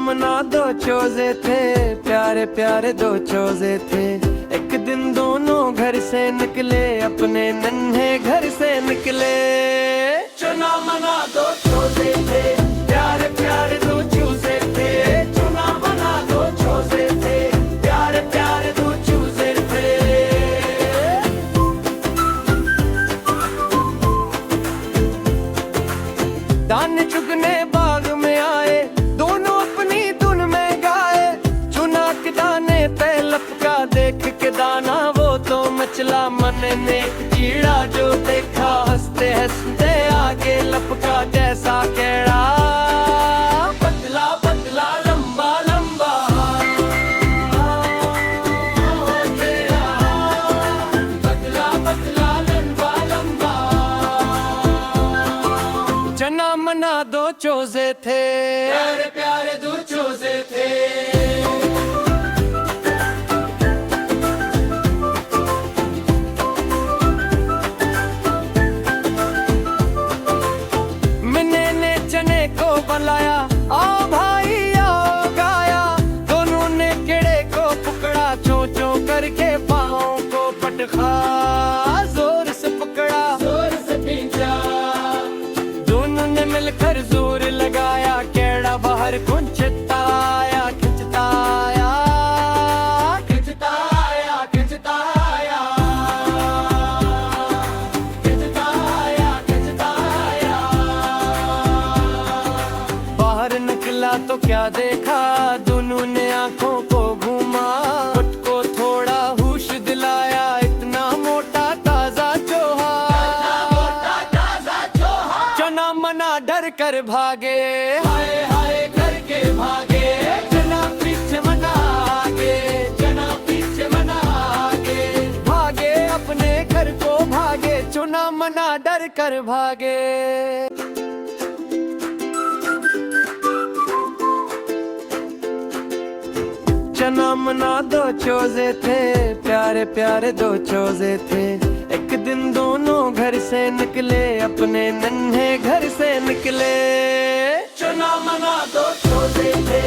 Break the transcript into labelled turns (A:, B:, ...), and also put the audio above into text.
A: मना दो चोजे थे, प्यारे प्यारे दो चोजे थे। एक दिन दोनों घर से निकले, अपने नन्हे घर से निकले। चुना मना दो चोजे थे, प्यारे प्यारे दो चूजे थे। चुना मना दो चोजे थे, प्यारे प्यारे दो चूजे थे। दान चुगने बाग में आए, दोनों अपनी धुन में गाए। चुना के दाने पे लपका, देख के दाना वो तो मचला। मन ने कीड़ा जो देखा, हंसते हंसते आगे लपका। जैसा केड़ा पतला पतला लंबा लंबा, पतला पतला लंबा लंबा। चना मना दो चोजे थे, प्यारे प्यारे दो चोजे थे। मैंने ने चने को बुलाया, आओ भाई आओ गाया। दोनों ने केड़े को पकड़ा, चो चो करके पाँव को पटखा। जोर से पकड़ा, जोर से खींचा। दोनों ने मिलकर जोर लगाया, केड़ा बाहर खिंचता आया, खिंचता आया, खिंचता आया, खिंचता आया, खिंचता आया, खिंचता आया। बाहर निकला तो क्या देखा, दोनों ने आंखों को घूमा। पट को थोड़ा होश दिलाया, इतना मोटा ताजा चोहा। चना मना डर कर भागे, हाय हाय करके भागे। चना पीछे मना आगे, चना पीछे मना आगे। भागे अपने घर को भागे, चुना मना डर कर भागे। चना मना दो चोजे थे, प्यारे प्यारे दो चोजे थे। एक दिन दोनों घर से निकले, अपने नन्हे घर से निकले। चना मना दो चोजे थे,